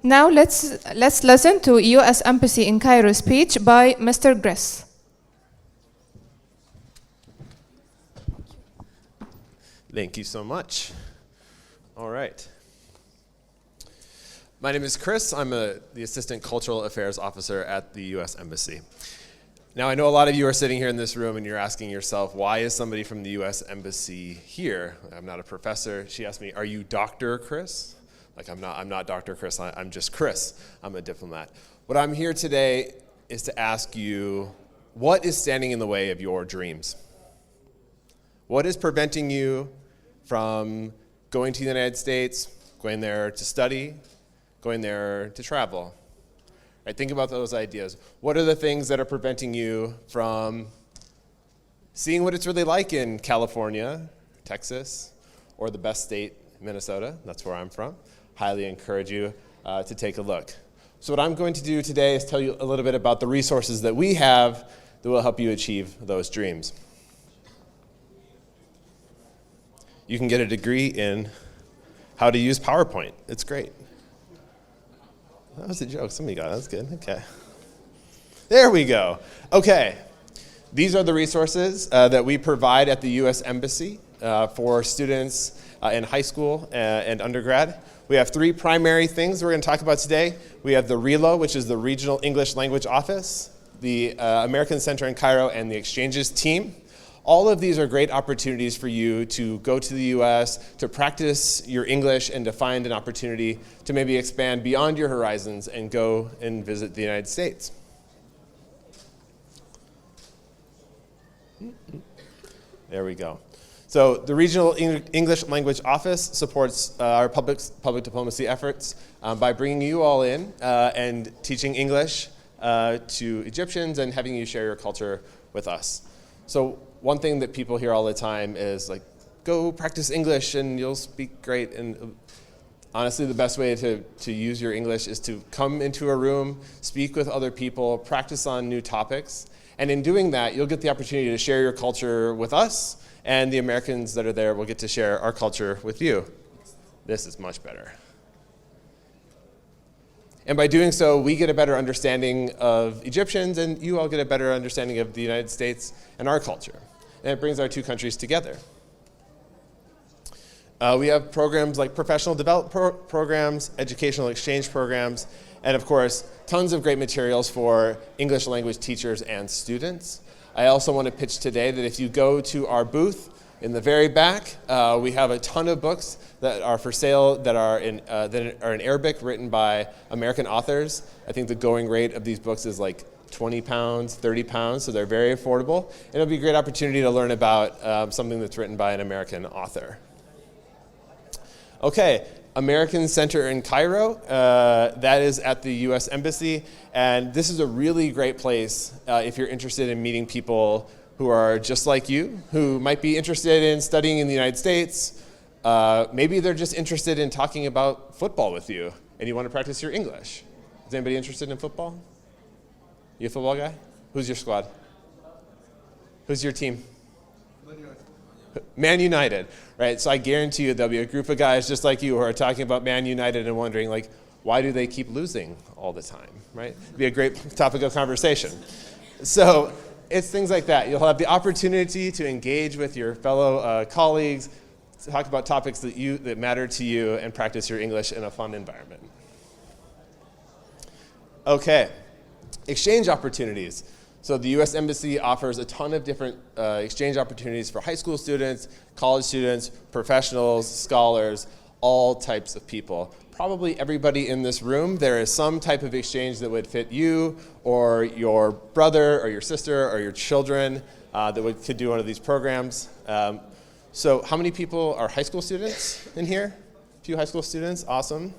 Now let's listen to U.S. Embassy in Cairo speech by Mr. Gress. Thank you so much. All right. My name is Chris. I'm the Assistant Cultural Affairs Officer at the U.S. Embassy. Now, I know a lot of you are sitting here in this room and you're asking yourself, why is somebody from the U.S. Embassy here? I'm not a professor. She asked me, are you Dr. Chris? Like, I'm not Dr. Chris, I'm just Chris. I'm a diplomat. What I'm here today is to ask you, what is standing in the way of your dreams? What is preventing you from going to the United States, going there to study, going there to travel? Right, think about those ideas. What are the things that are preventing you from seeing what it's really like in California, Texas, or the best state, Minnesota? That's where I'm from. Highly encourage you to take a look. So what I'm going to do today is tell you a little bit about the resources that we have that will help you achieve those dreams. You can get a degree in how to use PowerPoint. It's great. That was a joke. Somebody got it. That's good. Okay. There we go. Okay. These are the resources that we provide at the U.S. Embassy for students in high school and undergrad. We have three primary things we're going to talk about today. We have the RELO, which is the Regional English Language Office, the American Center in Cairo, and the Exchanges team. All of these are great opportunities for you to go to the U.S., to practice your English, and to find an opportunity to maybe expand beyond your horizons and go and visit the United States. There we go. So the Regional English Language Office supports our public diplomacy efforts by bringing you all in and teaching English to Egyptians and having you share your culture with us. So one thing that people hear all the time is like, go practice English and you'll speak great. And honestly, the best way to use your English is to come into a room, speak with other people, practice on new topics. And in doing that, you'll get the opportunity to share your culture with us, and the Americans that are there will get to share our culture with you. This is much better. And by doing so, we get a better understanding of Egyptians, and you all get a better understanding of the United States and our culture. And it brings our two countries together. We have programs like professional development programs, educational exchange programs, and of course, tons of great materials for English language teachers and students. I also want to pitch today that if you go to our booth in the very back, we have a ton of books that are for sale that are in Arabic, written by American authors. I think the going rate of these books is like 20 pounds, 30 pounds, so they're very affordable. And it'll be a great opportunity to learn about something that's written by an American author. Okay, American Center in Cairo, that is at the U.S. Embassy, and this is a really great place if you're interested in meeting people who are just like you, who might be interested in studying in the United States. Maybe they're just interested in talking about football with you, and you want to practice your English. Is anybody interested in football? You a football guy? Who's your squad? Who's your team? Man United, right? So I guarantee you there'll be a group of guys just like you who are talking about Man United and wondering, like, why do they keep losing all the time, right? It'd be a great topic of conversation. So it's things like that. You'll have the opportunity to engage with your fellow colleagues, talk about topics that matter to you, and practice your English in a fun environment. Okay, exchange opportunities. So the U.S. Embassy offers a ton of different exchange opportunities for high school students, college students, professionals, scholars, all types of people. Probably everybody in this room, there is some type of exchange that would fit you or your brother or your sister or your children that could do one of these programs. So how many people are high school students in here? A few high school students, awesome.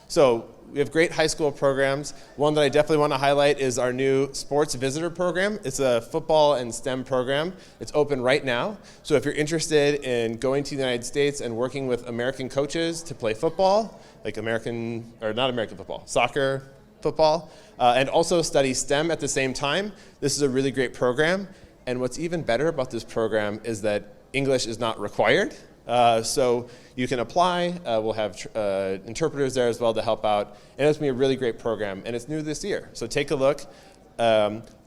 So we have great high school programs. One that I definitely want to highlight is our new sports visitor program. It's a football and STEM program. It's open right now. So if you're interested in going to the United States and working with American coaches to play football, like soccer, football, and also study STEM at the same time, this is a really great program. And what's even better about this program is that English is not required. So you can apply. We'll have interpreters there as well to help out. And it's going to be a really great program. And it's new this year. So take a look.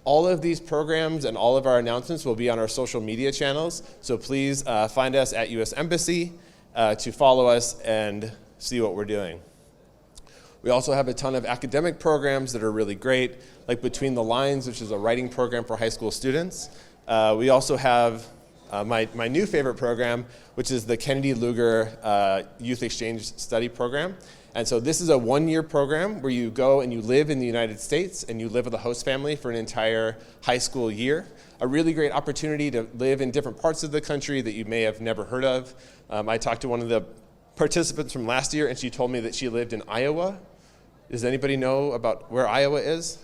All of these programs and all of our announcements will be on our social media channels. So please find us at US Embassy to follow us and see what we're doing. We also have a ton of academic programs that are really great, like Between the Lines, which is a writing program for high school students. We also have my new favorite program, which is the Kennedy Lugar Youth Exchange Study Program. And so this is a one-year program where you go and you live in the United States and you live with a host family for an entire high school year. A really great opportunity to live in different parts of the country that you may have never heard of. I talked to one of the participants from last year, and she told me that she lived in Iowa. Does anybody know about where Iowa is?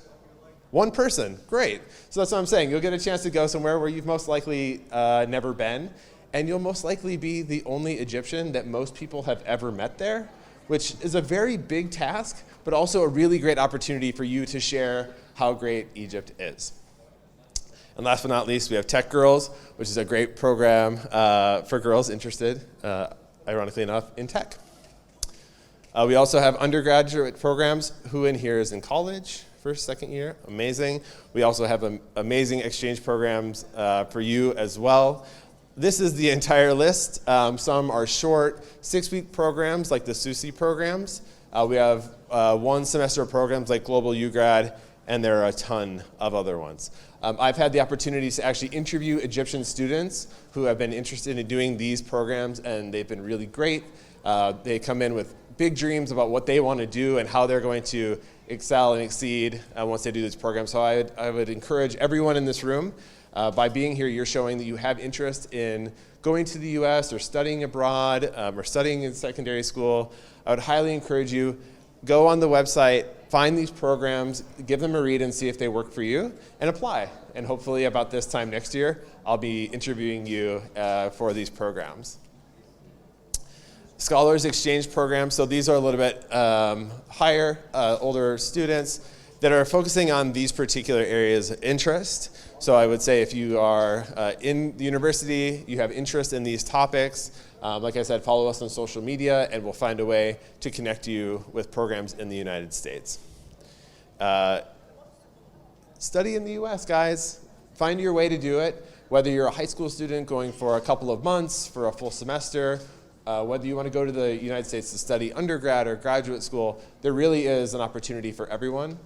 One person, great. So that's what I'm saying. You'll get a chance to go somewhere where you've most likely never been, and you'll most likely be the only Egyptian that most people have ever met there, which is a very big task, but also a really great opportunity for you to share how great Egypt is. And last but not least, we have Tech Girls, which is a great program for girls interested, ironically enough, in tech. We also have undergraduate programs. Who in here is in college? First, second year, amazing. We also have amazing exchange programs for you as well. This is the entire list. Some are short 6-week programs like the SUSI programs. We have 1 semester programs like Global UGrad, and there are a ton of other ones. I've had the opportunity to actually interview Egyptian students who have been interested in doing these programs, and they've been really great. They come in with big dreams about what they want to do and how they're going to excel and exceed once they do this program. So I would encourage everyone in this room, by being here, you're showing that you have interest in going to the US or studying abroad or studying in secondary school. I would highly encourage you, go on the website, find these programs, give them a read and see if they work for you, and apply. And hopefully about this time next year, I'll be interviewing you for these programs. Scholars Exchange Programs, so these are a little bit higher, older students that are focusing on these particular areas of interest. So I would say if you are in the university, you have interest in these topics, like I said, follow us on social media and we'll find a way to connect you with programs in the United States. Study in the US, guys. Find your way to do it, whether you're a high school student going for a couple of months, for a full semester, whether you want to go to the United States to study undergrad or graduate school, there really is an opportunity for everyone.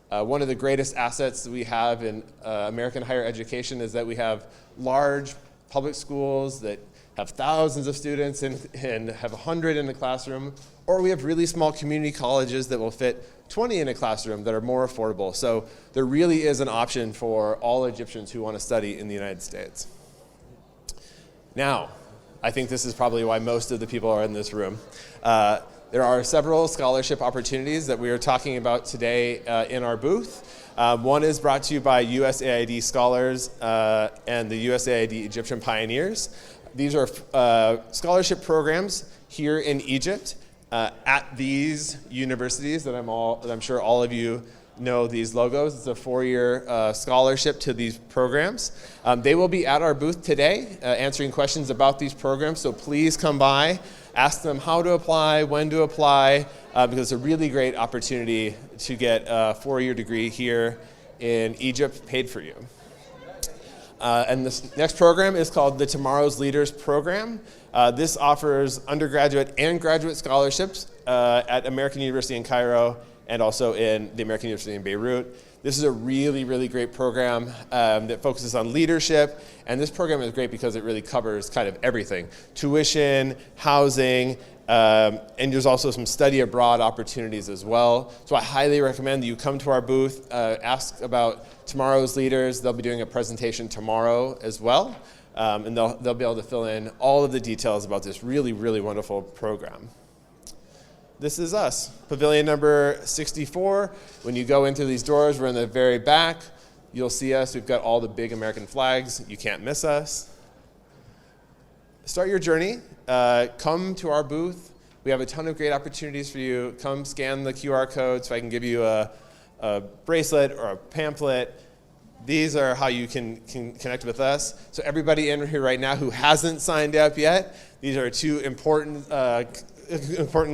One of the greatest assets that we have in American higher education is that we have large public schools that have thousands of students and have 100 in the classroom, or we have really small community colleges that will fit 20 in a classroom that are more affordable. So there really is an option for all Egyptians who want to study in the United States. Now, I think this is probably why most of the people are in this room. There are several scholarship opportunities that we are talking about today in our booth. One is brought to you by USAID Scholars and the USAID Egyptian Pioneers. These are scholarship programs here in Egypt at these universities that I'm sure all of you know these logos. It's a 4-year scholarship to these programs. They will be at our booth today answering questions about these programs, so please come by, ask them how to apply, when to apply, because it's a really great opportunity to get a 4-year degree here in Egypt paid for you. And this next program is called the Tomorrow's Leaders Program. This offers undergraduate and graduate scholarships at American University in Cairo and also in the American University in Beirut. This is a really, really great program that focuses on leadership, and this program is great because it really covers kind of everything. Tuition, housing, and there's also some study abroad opportunities as well. So I highly recommend that you come to our booth, ask about Tomorrow's Leaders. They'll be doing a presentation tomorrow as well, and they'll be able to fill in all of the details about this really, really wonderful program. This is us, pavilion number 64. When you go into these doors, we're in the very back. You'll see us. We've got all the big American flags. You can't miss us. Start your journey. Come to our booth. We have a ton of great opportunities for you. Come scan the QR code so I can give you a bracelet or a pamphlet. these are how you can connect with us. So everybody in here right now who hasn't signed up yet, these are two important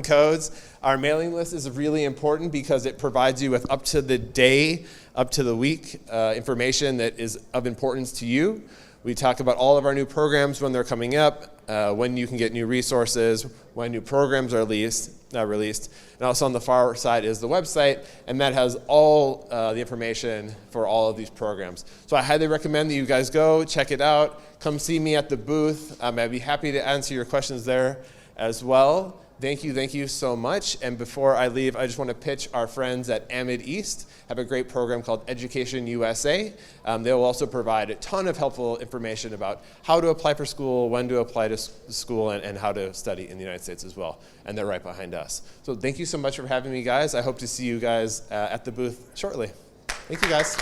codes. Our mailing list is really important because it provides you with up to the day, up to the week information that is of importance to you. We talk about all of our new programs when they're coming up, when you can get new resources, when new programs are released. And also on the far side is the website, and that has all the information for all of these programs. So I highly recommend that you guys go, check it out, come see me at the booth. I'd be happy to answer your questions there as well. Thank you so much. And before I leave, I just want to pitch our friends at Amid East. Have a great program called Education USA. They will also provide a ton of helpful information about how to apply for school, when to apply to school, and how to study in the United States as well. And they're right behind us. So thank you so much for having me, guys. I hope to see you guys at the booth shortly. Thank you, guys.